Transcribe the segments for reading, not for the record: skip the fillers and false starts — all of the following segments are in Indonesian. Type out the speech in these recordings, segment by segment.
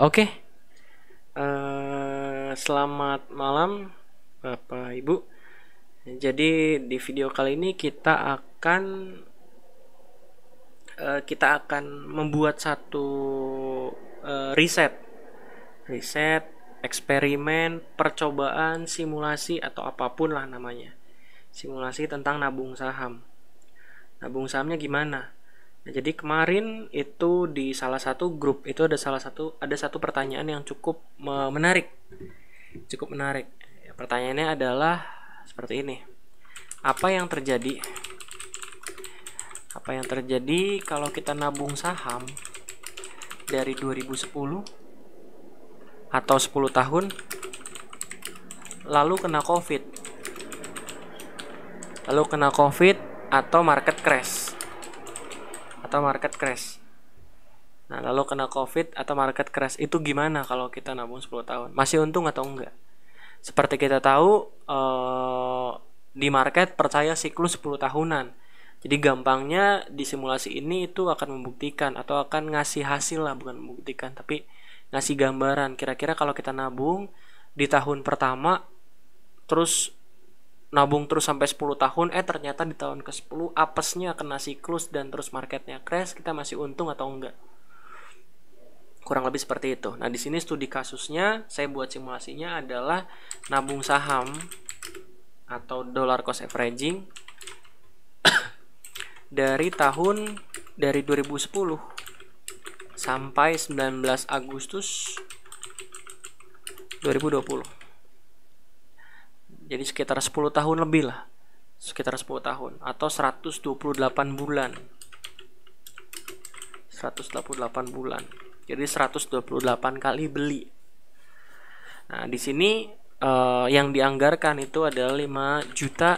Oke. Selamat malam Bapak Ibu. Jadi di video kali ini kita akan membuat satu riset, eksperimen, percobaan, simulasi atau apapun lah namanya. Simulasi tentang nabung saham. Nabung sahamnya gimana? Nah, jadi kemarin itu di salah satu grup itu ada satu pertanyaan yang cukup menarik. Cukup menarik. Pertanyaannya adalah seperti ini. Apa yang terjadi? Apa yang terjadi kalau kita nabung saham dari 2010 atau 10 tahun lalu kena Covid? Lalu kena Covid atau market crash? Nah, lalu kena Covid atau market crash itu gimana kalau kita nabung 10 tahun? Masih untung atau enggak? Seperti kita tahu, di market percaya siklus 10 tahunan. Jadi gampangnya di simulasi ini itu akan membuktikan atau akan ngasih hasil lah, bukan membuktikan, tapi ngasih gambaran. Kira-kira kalau kita nabung di tahun pertama, terus nabung terus sampai 10 tahun, ternyata di tahun ke-10 apesnya kena siklus dan terus marketnya crash, kita masih untung atau enggak? Kurang lebih seperti itu. Nah, di sini studi kasusnya saya buat simulasinya adalah nabung saham atau dollar cost averaging dari 2010 sampai 19 Agustus 2020. Jadi sekitar 10 tahun lebih lah. Sekitar 10 tahun atau 128 bulan. 128 bulan. Jadi 128 kali beli. Nah, di sini yang dianggarkan itu adalah 5 juta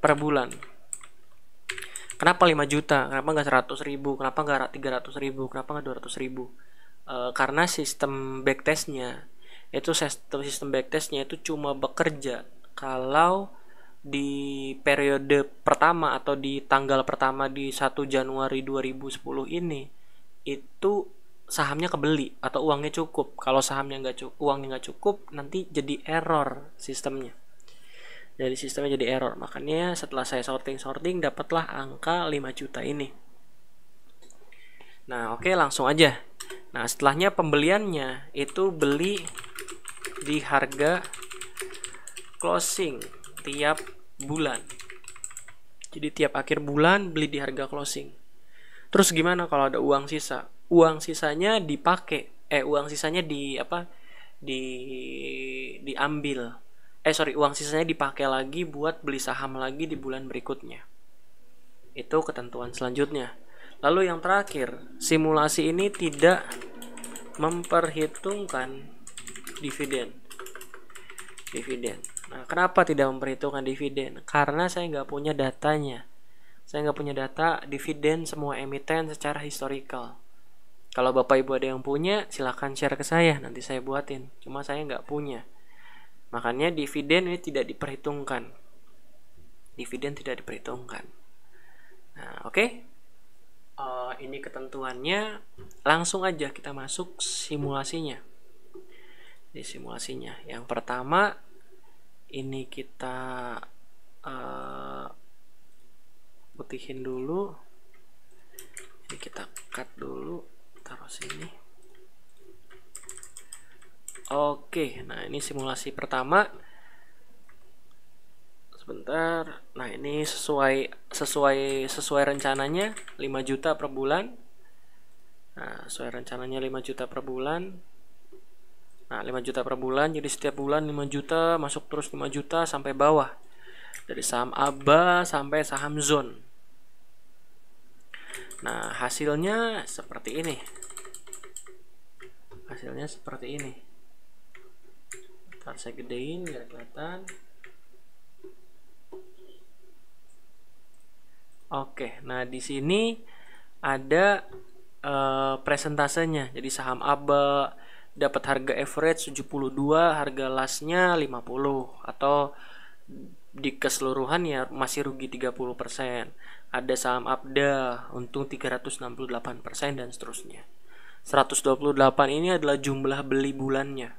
per bulan. Kenapa 5 juta? Kenapa nggak 100 ribu? Kenapa nggak 300 ribu? Kenapa nggak 200 ribu? Karena sistem backtestnya itu cuma bekerja kalau di periode pertama atau di tanggal pertama di 1 Januari 2010 ini itu sahamnya kebeli atau uangnya cukup. Kalau uangnya nggak cukup, nanti jadi error sistemnya. Jadi sistemnya jadi error. Makanya setelah saya sorting dapatlah angka 5 juta ini. Nah, oke, langsung aja. Nah, setelahnya pembeliannya itu beli di harga closing tiap bulan. Jadi tiap akhir bulan beli di harga closing. Terus gimana kalau ada uang sisa? Uang sisanya uang sisanya diambil. Uang sisanya dipakai lagi buat beli saham lagi di bulan berikutnya. Itu ketentuan selanjutnya. Lalu yang terakhir, simulasi ini tidak memperhitungkan dividen. Nah, kenapa tidak memperhitungkan dividen? Karena saya nggak punya datanya. Saya nggak punya data dividen semua emiten secara historical. Kalau Bapak Ibu ada yang punya, silahkan share ke saya, nanti saya buatin. Cuma saya nggak punya. Makanya dividen ini tidak diperhitungkan. Nah, oke. Ini ketentuannya. Langsung aja kita masuk simulasinya. Di simulasinya, yang pertama ini kita putihin dulu. Ini kita cut dulu, taruh sini. Oke, nah ini simulasi pertama. Sebentar. Nah, ini sesuai rencananya 5 juta per bulan. Nah, sesuai rencananya 5 juta per bulan. Nah, 5 juta per bulan, jadi setiap bulan 5 juta, masuk terus 5 juta sampai bawah. Dari saham ABA sampai saham zone. Nah, hasilnya seperti ini. Ntar saya gedein biar kelihatan. Oke, nah di sini ada presentasenya. Jadi saham ABA dapat harga average 72, harga lastnya 50, atau di keseluruhan ya masih rugi 30%. Ada saham ABDA untung 368% dan seterusnya. 128 ini adalah jumlah beli bulannya.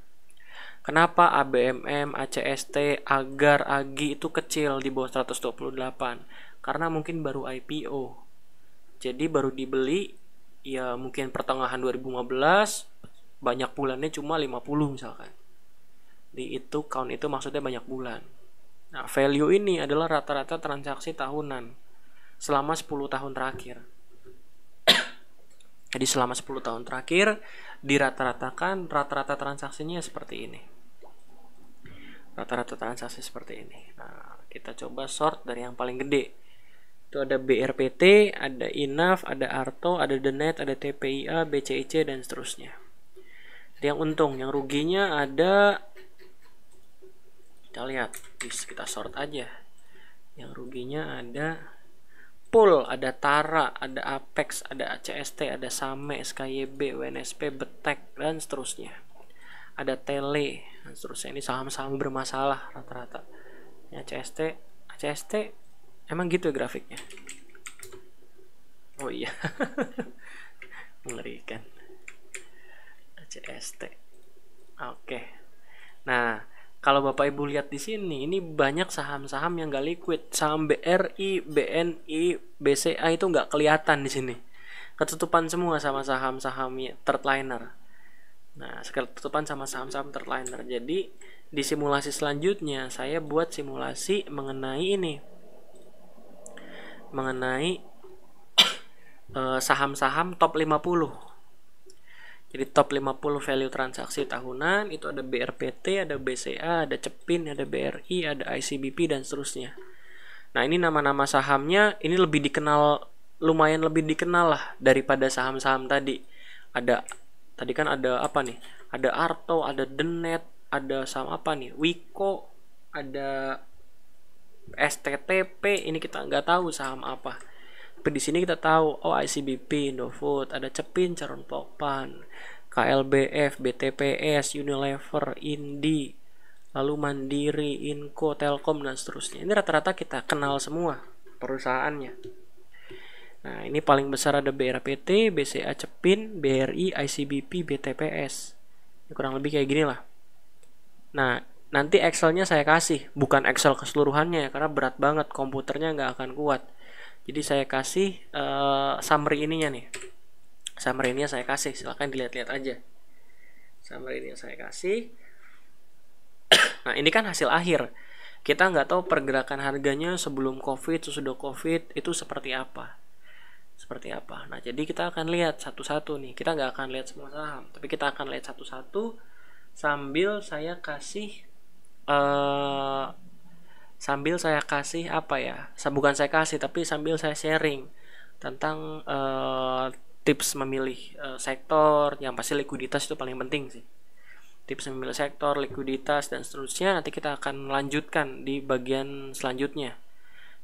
Kenapa ABMM, ACST, Agar, Agi itu kecil di bawah 128? Karena mungkin baru IPO. Jadi baru dibeli ya mungkin pertengahan 2015, banyak bulannya cuma 50 misalkan. Di itu count itu maksudnya banyak bulan. Nah, value ini adalah rata-rata transaksi tahunan selama 10 tahun terakhir. Jadi selama 10 tahun terakhir dirata-ratakan rata-rata transaksinya seperti ini. Rata-rata transaksi seperti ini. Nah, kita coba sort dari yang paling gede. Itu ada BRPT, ada INAF, ada ARTO, ada DENET, ada TPIA, BCIC, dan seterusnya. Jadi yang untung, yang ruginya ada, kita lihat, kita sort aja. Yang ruginya ada Pool, ada Tara, ada Apex, ada ACST, ada Same, SKYB, WNSP, Betek, dan seterusnya. Ada Tele, dan seterusnya. Ini saham-saham bermasalah rata-rata. Ya, ACST, emang gitu ya grafiknya? Oh iya, mengerikan. ACST. Oke. Nah, kalau Bapak Ibu lihat di sini, ini banyak saham-saham yang gak liquid. Saham BRI, BNI, BCA itu nggak kelihatan di sini. Ketutupan semua sama saham-saham third liner. Nah, ketutupan sama saham-saham third liner. Jadi di simulasi selanjutnya saya buat simulasi mengenai ini, mengenai saham-saham top 50. Jadi top 50 value transaksi tahunan itu ada BRPT, ada BCA, ada Cepin, ada BRI, ada ICBP, dan seterusnya. Nah, ini nama-nama sahamnya ini lebih dikenal, lumayan lebih dikenal lah daripada saham-saham tadi. Tadi kan ada apa nih? Ada ARTO, ada DENET, ada saham apa nih? Wiko, ada STTP, ini kita nggak tahu saham apa. Tapi di sini kita tahu, oh ICBP, Indofood, ada Cepin, Charon Pokpan, KLBF, BTPS, Unilever, Indi, lalu Mandiri, Inco, Telkom, dan seterusnya. Ini rata-rata kita kenal semua perusahaannya. Nah, ini paling besar ada BRPT, BCA, Cepin, BRI, ICBP, BTPS. Ini kurang lebih kayak gini lah. Nah, nanti Excelnya saya kasih, bukan Excel keseluruhannya ya, karena berat banget, komputernya nggak akan kuat. Jadi saya kasih summary ininya nih. Summary ininya saya kasih, silahkan dilihat-lihat aja. Summary ini saya kasih. Nah, ini kan hasil akhir. Kita nggak tahu pergerakan harganya sebelum COVID, sesudah COVID itu seperti apa. Nah, jadi kita akan lihat satu-satu nih. Kita nggak akan lihat semua saham, tapi kita akan lihat satu-satu sambil saya kasih apa ya? Bukan saya kasih, tapi sambil saya sharing tentang tips memilih sektor. Yang pasti likuiditas itu paling penting sih. Tips memilih sektor, likuiditas, dan seterusnya nanti kita akan lanjutkan di bagian selanjutnya.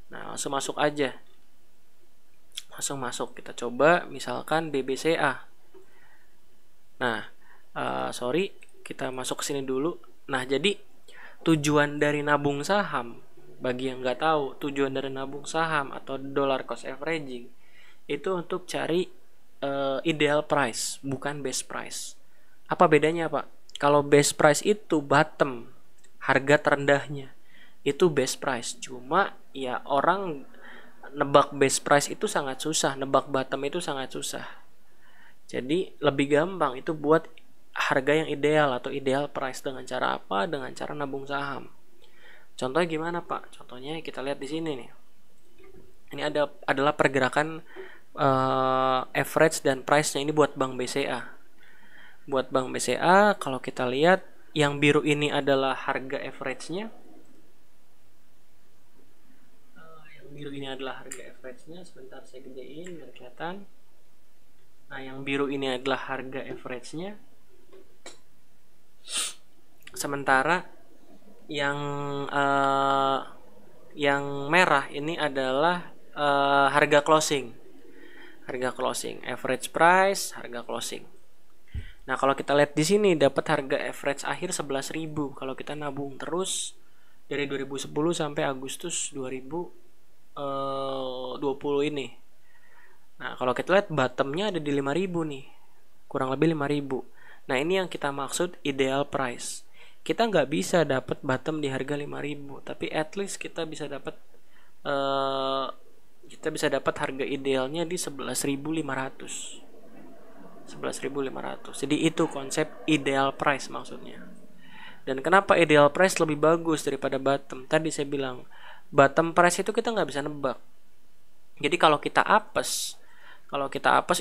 Nah, langsung masuk aja. Kita coba misalkan BBCA. Nah, kita masuk ke sini dulu. Nah, jadi tujuan dari nabung saham, bagi yang nggak tahu, tujuan dari nabung saham atau dollar cost averaging itu untuk cari ideal price, bukan best price. Apa bedanya, Pak? Kalau best price itu bottom, harga terendahnya, itu best price. Cuma ya orang nebak best price itu sangat susah, nebak bottom itu sangat susah. Jadi lebih gampang itu buat harga yang ideal atau ideal price dengan cara apa? Dengan cara nabung saham. Contohnya gimana, Pak? Contohnya kita lihat di sini nih. Ini adalah pergerakan average dan price-nya ini buat Bank BCA. Buat Bank BCA, kalau kita lihat yang biru ini adalah harga average-nya. Yang biru ini adalah harga average-nya. Sebentar saya gedein biar kelihatan. Nah, yang biru ini adalah harga average-nya. Sementara yang merah ini adalah harga closing. Harga closing, average price, harga closing. Nah, kalau kita lihat di sini dapat harga average akhir 11.000 kalau kita nabung terus dari 2010 sampai Agustus 2020 ini. Nah, kalau kita lihat bottomnya ada di 5.000 nih. kurang lebih 5.000. Nah, ini yang kita maksud ideal price. Kita nggak bisa dapat bottom di harga 5.000, tapi at least kita bisa dapat harga idealnya di 11.500. 11.500. Jadi itu konsep ideal price maksudnya. Dan kenapa ideal price lebih bagus daripada bottom? Tadi saya bilang bottom price itu kita nggak bisa nebak. Jadi kalau kita apes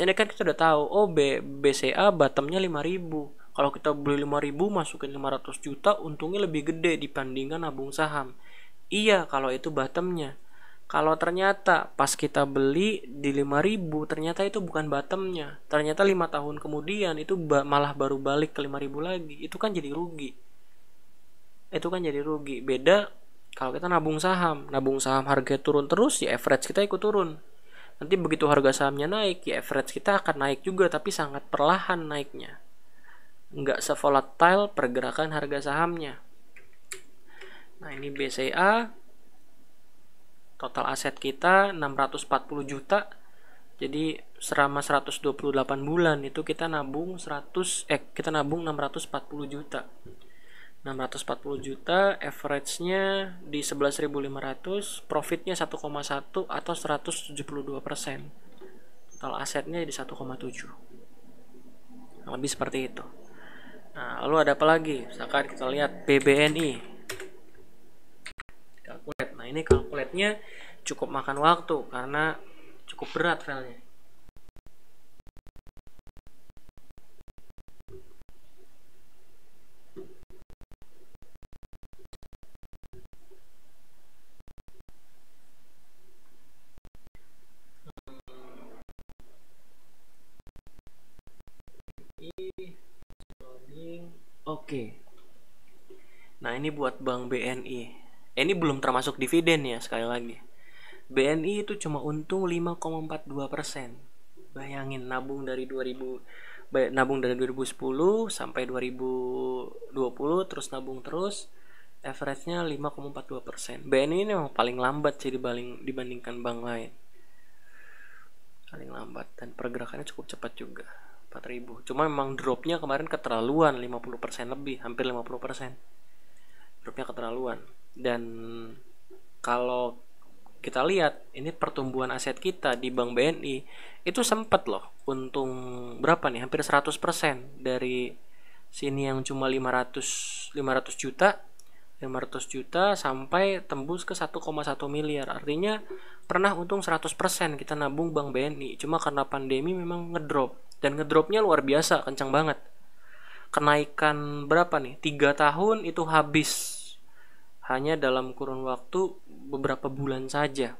ini kan kita udah tahu, oh BCA bottomnya 5.000. Kalau kita beli 5.000 masukin 500 juta, untungnya lebih gede dibandingkan nabung saham. Iya, kalau itu bottomnya. Kalau ternyata pas kita beli di 5.000, ternyata itu bukan bottomnya. Ternyata 5 tahun kemudian itu malah baru balik ke 5.000 lagi. Itu kan jadi rugi. Beda kalau kita nabung saham harga turun terus, ya average kita ikut turun. Nanti begitu harga sahamnya naik, ya average kita akan naik juga, tapi sangat perlahan naiknya. Nggak sevolatile pergerakan harga sahamnya. Nah, ini BCA, total aset kita 640 juta. Jadi selama 128 bulan itu kita nabung 640 juta. 640 juta, average-nya di 11.500, profitnya 1,1 atau 172%. Total asetnya di 1,7. Lebih seperti itu. Nah, lalu ada apa lagi? Misalkan kita lihat PBNI. Calculate. Nah, ini calculate-nya cukup makan waktu karena cukup berat filenya. Oke. Nah, ini buat Bank BNI. Ini belum termasuk dividen ya, sekali lagi. BNI itu cuma untung 5,42%. Bayangin nabung dari 2010 sampai 2020 terus nabung terus, average-nya 5,42%. BNI ini memang paling lambat sih dibandingkan bank lain. Paling lambat dan pergerakannya cukup cepat juga. 4.000. Cuma memang dropnya kemarin keterlaluan, 50% lebih, hampir 50%. Dropnya keterlaluan. Dan kalau kita lihat ini pertumbuhan aset kita di Bank BNI itu sempat loh untung berapa nih, hampir 100% dari sini yang cuma 500 juta sampai tembus ke 1,1 miliar. Artinya pernah untung 100% kita nabung Bank BNI. Cuma karena pandemi memang ngedrop. Dan ngedropnya luar biasa, kencang banget. Kenaikan berapa nih? 3 tahun itu habis. Hanya dalam kurun waktu beberapa bulan saja.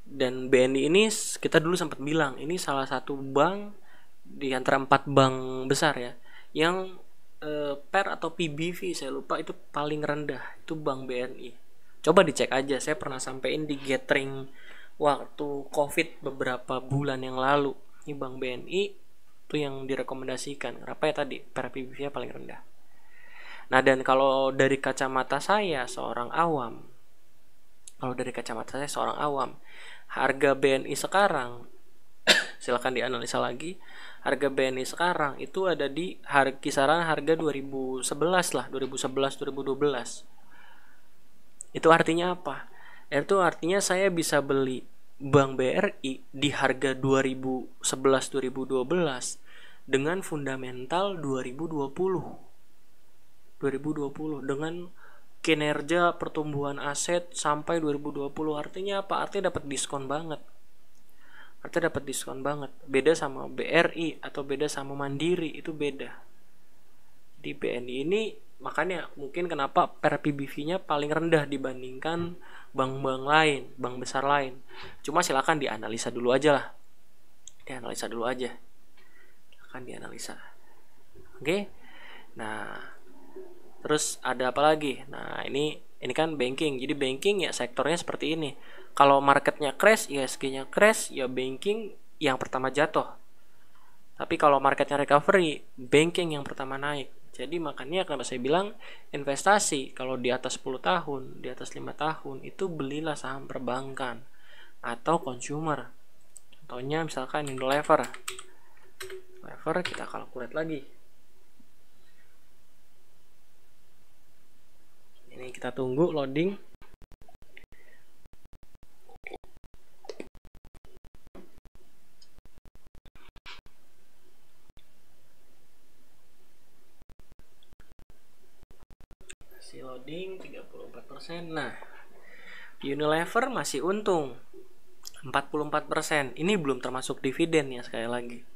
Dan BNI ini kita dulu sempat bilang, ini salah satu bank di antara 4 bank besar ya, yang PER atau PBV saya lupa itu paling rendah, itu Bank BNI. Coba dicek aja, saya pernah sampein di gathering waktu COVID beberapa bulan yang lalu. Ini Bank BNI itu yang direkomendasikan. Kenapa ya tadi? PER PBV-nya paling rendah. Nah, dan kalau dari kacamata saya seorang awam, harga BNI sekarang silakan dianalisa lagi. Harga BNI sekarang itu ada di kisaran harga 2011 lah, 2011-2012. Itu artinya apa? Itu artinya saya bisa beli Bank BRI di harga 2011-2012 dengan fundamental 2020 dengan kinerja pertumbuhan aset sampai 2020. Artinya apa? Artinya dapat diskon banget. Beda sama BRI atau beda sama Mandiri, itu beda. Di BNI ini makanya mungkin kenapa PER PBV-nya paling rendah dibandingkan bank-bank lain, bank besar lain. Cuma silakan dianalisa dulu aja. Oke. Nah, terus ada apa lagi? Nah, ini kan banking. Jadi banking ya sektornya seperti ini. Kalau marketnya crash, ya ISG-nya crash, ya banking yang pertama jatuh. Tapi kalau marketnya recovery, banking yang pertama naik. Jadi makanya kenapa saya bilang investasi kalau di atas 10 tahun, di atas 5 tahun itu belilah saham perbankan atau consumer. Contohnya misalkan Unilever. Unilever kita calculate lagi. Ini kita tunggu loading. Masih loading 34%. Nah, Unilever masih untung 44%. Ini belum termasuk dividen ya, sekali lagi.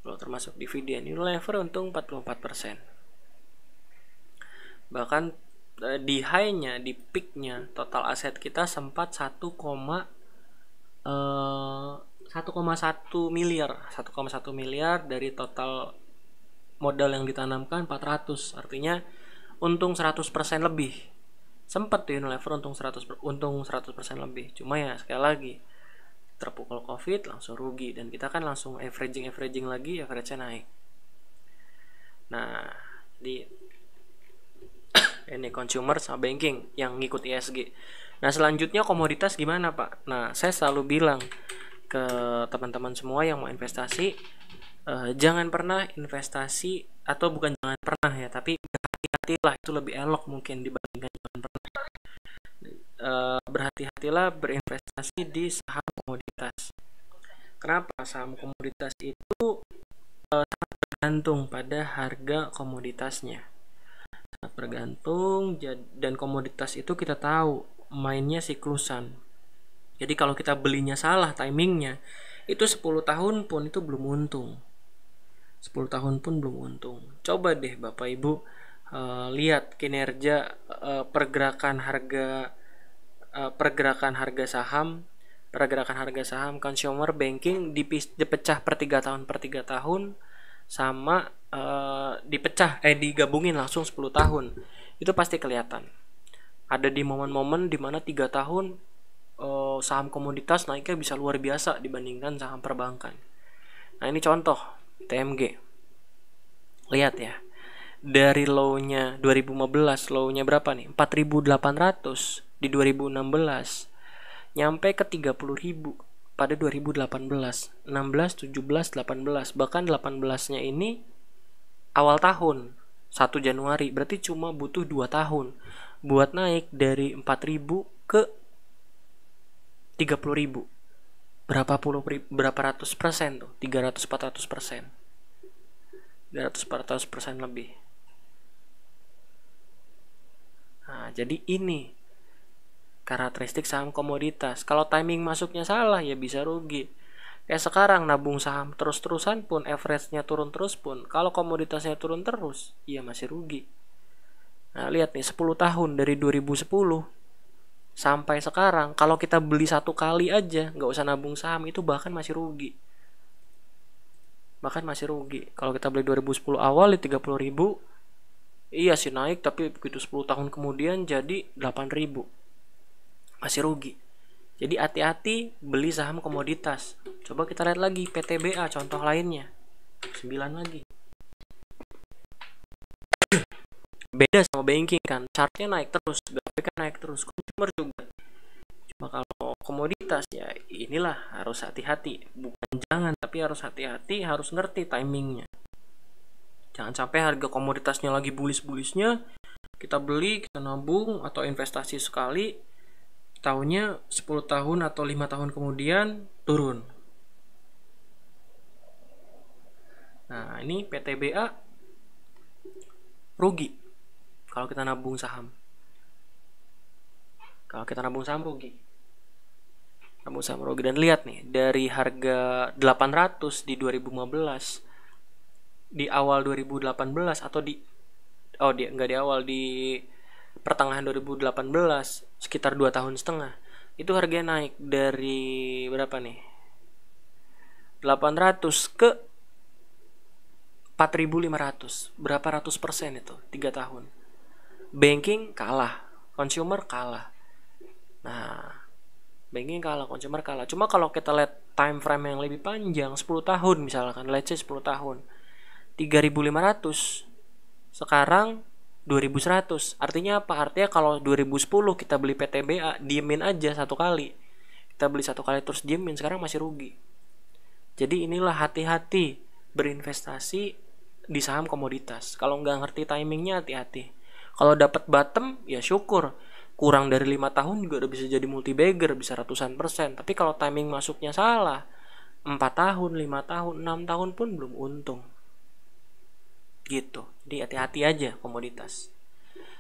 Belum termasuk dividen. Unilever untung 44%. Bahkan di high-nya, di peak-nya, total aset kita sempat 1,1 miliar dari total modal yang ditanamkan 400. Artinya untung 100% lebih. Sempat di Unilever untung 100% lebih. Cuma ya sekali lagi terpukul Covid langsung rugi, dan kita kan langsung averaging lagi, average-nya naik. Nah, di ini consumer sama banking yang ngikut ESG. Nah, selanjutnya komoditas gimana, Pak? Nah, saya selalu bilang ke teman-teman semua yang mau investasi, jangan pernah investasi, atau bukan jangan pernah ya, tapi berhati-hatilah, itu lebih elok mungkin dibandingkan jangan pernah. Berhati-hatilah berinvestasi di saham komoditas. Kenapa? Saham komoditas itu sangat bergantung pada harga komoditasnya. Sangat bergantung, dan komoditas itu kita tahu mainnya siklusan. Jadi kalau kita belinya salah timingnya, itu 10 tahun pun itu belum untung. 10 tahun pun belum untung. Coba deh Bapak Ibu lihat kinerja pergerakan harga saham, consumer banking dipecah per 3 tahun sama digabungin langsung 10 tahun. Itu pasti kelihatan. Ada di momen-momen dimana 3 tahun saham komoditas naiknya bisa luar biasa dibandingkan saham perbankan. Nah, ini contoh TMG. Lihat ya. Dari low-nya 2015, low-nya berapa nih? 4.800 di 2016. Nyampe ke 30.000 pada 2018, 16, 17, 18. Bahkan 18-nya ini awal tahun, 1 Januari. Berarti cuma butuh 2 tahun buat naik dari 4.000 ke 30.000. Berapa ratus persen tuh? 300-400%. 300-400% lebih. Nah, jadi ini karakteristik saham komoditas. Kalau timing masuknya salah ya bisa rugi. Kayak sekarang nabung saham terus-terusan pun, average-nya turun terus pun, kalau komoditasnya turun terus, ya masih rugi. Nah, lihat nih 10 tahun dari 2010 sampai sekarang, kalau kita beli 1 kali aja, nggak usah nabung saham, itu bahkan masih rugi. Kalau kita beli 2010 awal di 30.000, iya sih naik, tapi begitu 10 tahun kemudian jadi 8.000. Masih rugi. Jadi hati-hati beli saham komoditas. Coba kita lihat lagi PTBA, contoh lainnya. 9 lagi. Beda sama banking kan, chartnya naik terus, grafiknya naik terus, consumer juga. Cuma kalau komoditas ya inilah, harus hati-hati. Bukan jangan, tapi harus hati-hati, harus ngerti timingnya. Jangan sampai harga komoditasnya lagi bullish-bullishnya, kita beli, kita nabung atau investasi sekali, tahunnya 10 tahun atau 5 tahun kemudian turun. Nah, ini PTBA rugi kalau kita nabung saham. Rugi. Dan lihat nih, dari harga 800 di 2015, di awal 2018 atau di pertengahan 2018, sekitar 2 tahun setengah, itu harganya naik dari berapa nih? 800 ke 4.500. Berapa ratus persen itu? 3 tahun. Banking kalah, consumer kalah. Nah, banking kalah, consumer kalah. Cuma kalau kita lihat time frame yang lebih panjang, 10 tahun misalkan, let's say 10 tahun, 3.500, sekarang 2.100. Artinya apa? Artinya kalau 2010 kita beli PTBA, diemin aja 1 kali. Kita beli 1 kali terus diemin, sekarang masih rugi. Jadi inilah hati-hati berinvestasi di saham komoditas. Kalau nggak ngerti timingnya, hati-hati. Kalau dapat bottom ya syukur, kurang dari 5 tahun juga udah bisa jadi multi bagger, bisa ratusan persen. Tapi kalau timing masuknya salah, 4 tahun, 5 tahun, 6 tahun pun belum untung gitu. Jadi hati-hati aja komoditas.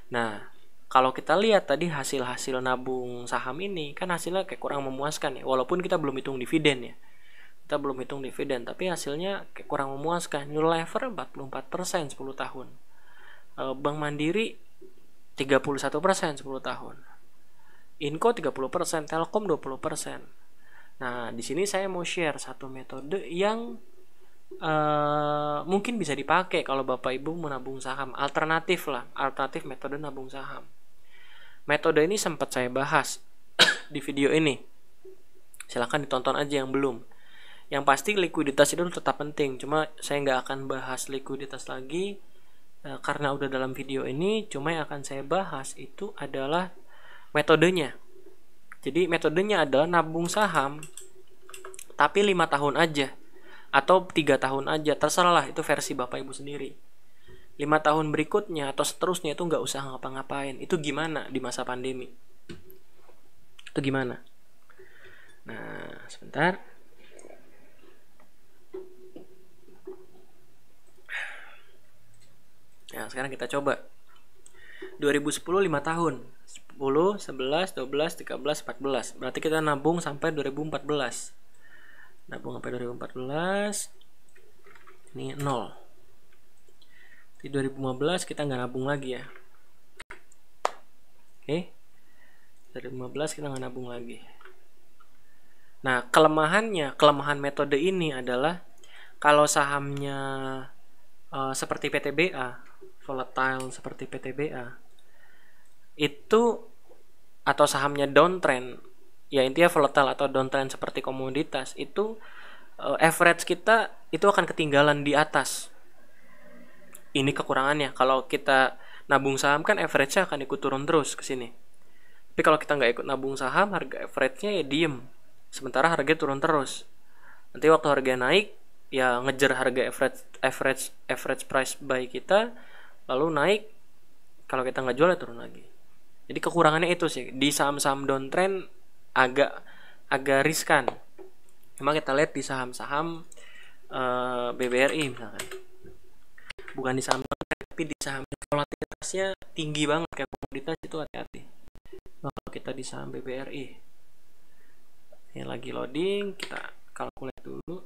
Nah, kalau kita lihat tadi hasil-hasil nabung saham ini kan hasilnya kayak kurang memuaskan ya, walaupun kita belum hitung dividen ya. Kita belum hitung dividen, tapi hasilnya kayak kurang memuaskan. Unilever 44% 10 tahun. Bank Mandiri 31% 10 tahun. Inco 30%, Telkom 20%. Nah, di sini saya mau share satu metode yang mungkin bisa dipakai kalau Bapak Ibu menabung saham. Alternatif lah, alternatif metode nabung saham. Metode ini sempat saya bahas di video ini. Silahkan ditonton aja yang belum. Yang pasti likuiditas itu tetap penting. Cuma saya nggak akan bahas likuiditas lagi karena udah dalam video ini. Cuma yang akan saya bahas itu adalah metodenya. Jadi metodenya adalah nabung saham tapi 5 tahun aja atau 3 tahun aja, terserah lah, itu versi Bapak Ibu sendiri. 5 tahun berikutnya atau seterusnya itu nggak usah ngapa-ngapain. Itu gimana di masa pandemi? Itu gimana? Nah, sebentar. Nah, sekarang kita coba. 2010 5 tahun. 10, 11, 12, 13, 14. Berarti kita nabung sampai 2014. Nabung sampai 2014. Ini 0. Di 2015 kita nggak nabung lagi ya. Oke. 2015 kita nggak nabung lagi. Nah, kelemahan metode ini adalah kalau sahamnya seperti PTBA, volatile seperti PTBA, itu atau sahamnya downtrend, ya intinya volatile atau downtrend seperti komoditas, itu average kita itu akan ketinggalan di atas. Ini kekurangannya. Kalau kita nabung saham kan average-nya akan ikut turun terus ke sini. Tapi kalau kita nggak ikut nabung saham, harga average-nya ya diem. Sementara harga turun terus. Nanti waktu harga naik, ya ngejar harga average price buy kita, lalu naik. Kalau kita nggak jual ya turun lagi. Jadi kekurangannya itu sih. Di saham-saham downtrend agak riskan. Cuma kita lihat di saham-saham BBRI misalkan. Bukan di saham tapi di saham volatilitasnya tinggi banget kayak komoditas, itu hati-hati. Kalau kita di saham BBRI ini lagi loading, kita kalkulasi dulu.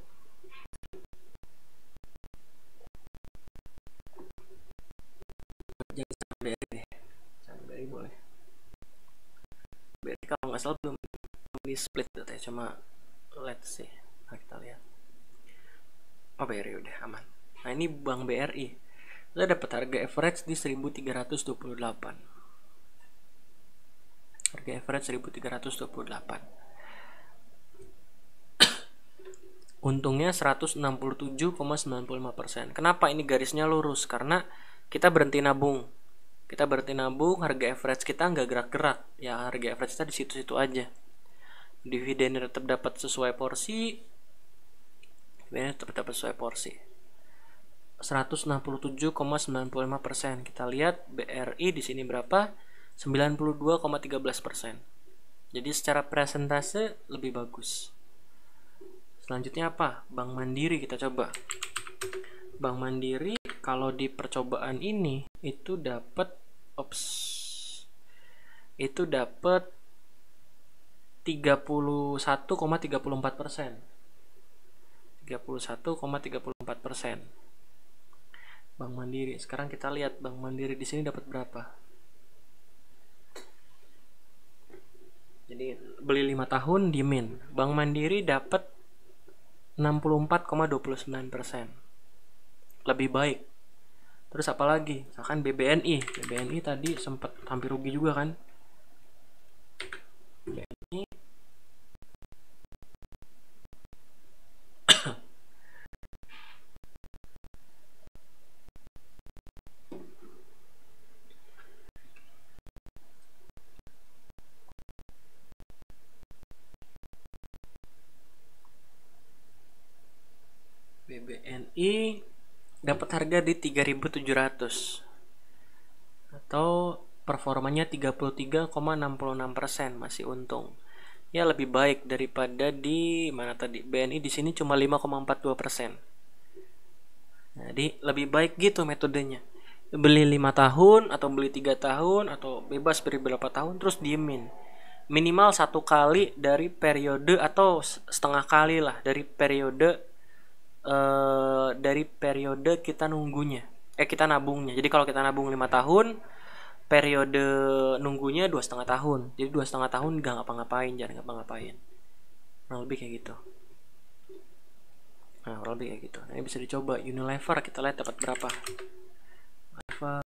Jadi saham BRI deh, saham BRI boleh. BRI kalau nggak salah belum di split data ya, cuma let's see. Nah, kita lihat. Oh, BRI udah aman. Nah, ini Bank BRI. Kita dapat harga average di 1328. Harga average 1328. Untungnya 167,95%. Kenapa ini garisnya lurus? Karena kita berhenti nabung. Harga average kita nggak gerak-gerak. Ya, harga average kita di situ-situ aja. Dividen tetap dapat sesuai porsi. 167,95%. Kita lihat BRI di sini berapa? 92,13%. Jadi secara persentase lebih bagus. Selanjutnya apa? Bank Mandiri kita coba. Bank Mandiri kalau di percobaan ini itu dapat 31,34%. 31,34%. Bank Mandiri. Sekarang kita lihat Bank Mandiri di sini dapat berapa. Jadi beli 5 tahun di min. Bank Mandiri dapat 64,29%. Lebih baik. Terus apa lagi? Misalkan BBNI. BBNI tadi sempat hampir rugi juga kan? BBNI BBNI BNI dapat harga di 3.700 atau performanya 33,66%, masih untung. Ya lebih baik daripada di mana tadi, BNI di sini cuma 5,42%. Jadi lebih baik gitu metodenya. Beli 5 tahun atau beli 3 tahun atau bebas beri berapa tahun terus diemin. Minimal 1 kali dari periode atau setengah kali lah dari periode kita nunggunya. Kita nabungnya. Jadi kalau kita nabung 5 tahun, periode nunggunya 2,5 tahun. Jadi 2,5 tahun gak ngapa-ngapain, jangan ngapa-ngapain. Kurang lebih kayak gitu. Nah, ini bisa dicoba. Unilever kita lihat dapat berapa. Unilever.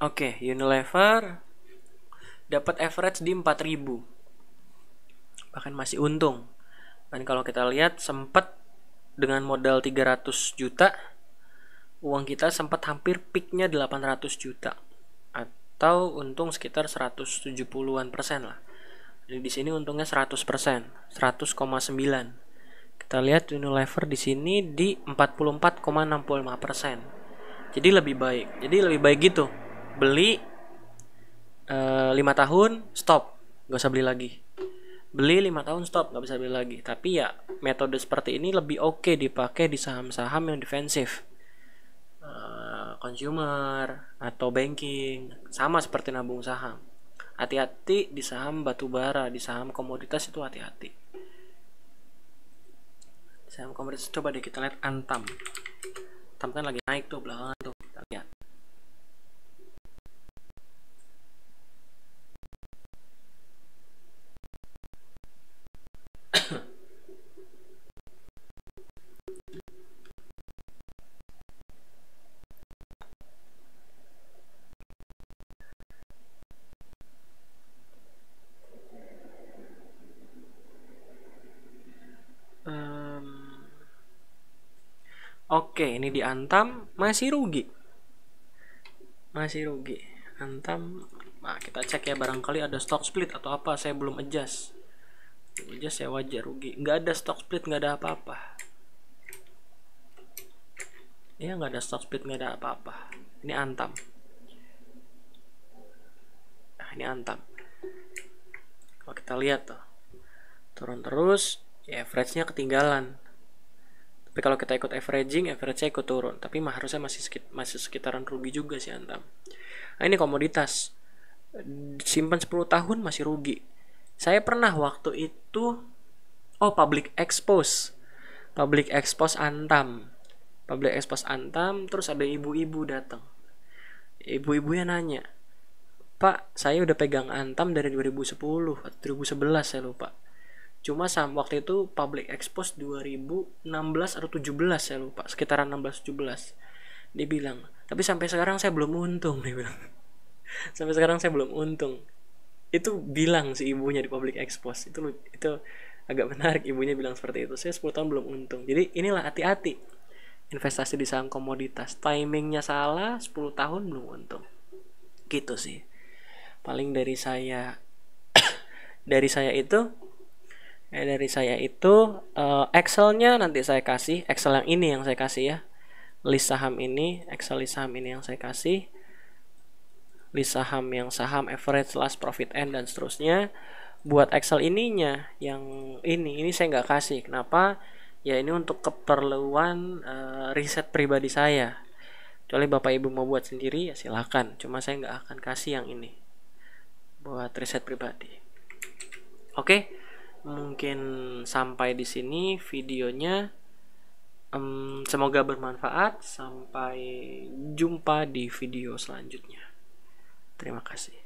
Oke, Unilever dapat average di 4.000. Bahkan masih untung. Dan kalau kita lihat sempat dengan modal 300 juta, uang kita sempat hampir peaknya 800 juta atau untung sekitar 170-an persen lah. Jadi di sini untungnya 100%, 100,9. Kita lihat Unilever di sini di 44,65%. Jadi lebih baik gitu. Beli 5 tahun stop, nggak usah beli lagi. Beli 5 tahun stop, nggak bisa beli lagi. Tapi ya metode seperti ini lebih oke dipakai di saham-saham yang defensif, consumer atau banking, sama seperti nabung saham. Hati-hati di saham batubara, di saham komoditas itu hati-hati. Saham komoditas coba deh kita lihat Antam. Antam kan lagi naik tuh belakangan tuh, kita lihat. Oke, ini di Antam masih rugi. Antam, nah kita cek ya, barangkali ada stock split atau apa, saya belum adjust. Adjust ya wajar rugi. Nggak ada stock split, nggak ada apa-apa. Ya nggak ada stock split, nggak ada apa-apa. Ini Antam. Nah ini Antam. Kalau kita lihat tuh, turun terus, ya average-nya ketinggalan. Tapi kalau kita ikut averaging, average-nya ikut turun. Tapi harusnya masih sekitaran rugi juga sih Antam. Nah ini komoditas. Simpan 10 tahun masih rugi. Saya pernah waktu itu Public Expose Antam. Terus ada ibu-ibu datang. Ibu-ibunya nanya, "Pak, saya udah pegang Antam dari 2010 atau 2011 saya lupa. Cuma waktu itu Public Expose 2016 atau 17 saya lupa, sekitaran 16-17. Dia bilang, tapi sampai sekarang saya belum untung. Dia bilang, sampai sekarang saya belum untung. Itu bilang si ibunya di Public Expose. Itu agak menarik, ibunya bilang seperti itu. Saya 10 tahun belum untung. Jadi inilah hati-hati investasi di saham komoditas. Timingnya salah, 10 tahun belum untung. Gitu sih. Paling dari saya itu Excelnya nanti saya kasih, Excel yang ini yang saya kasih ya. List saham ini yang saya kasih. List saham yang saham average, last profit end dan seterusnya. Buat Excel ininya yang ini saya nggak kasih. Kenapa? Ya ini untuk keperluan riset pribadi saya. Kecuali Bapak Ibu mau buat sendiri ya silakan. Cuma saya nggak akan kasih yang ini buat riset pribadi. Oke, mungkin sampai di sini videonya. Semoga bermanfaat. Sampai jumpa di video selanjutnya. Terima kasih.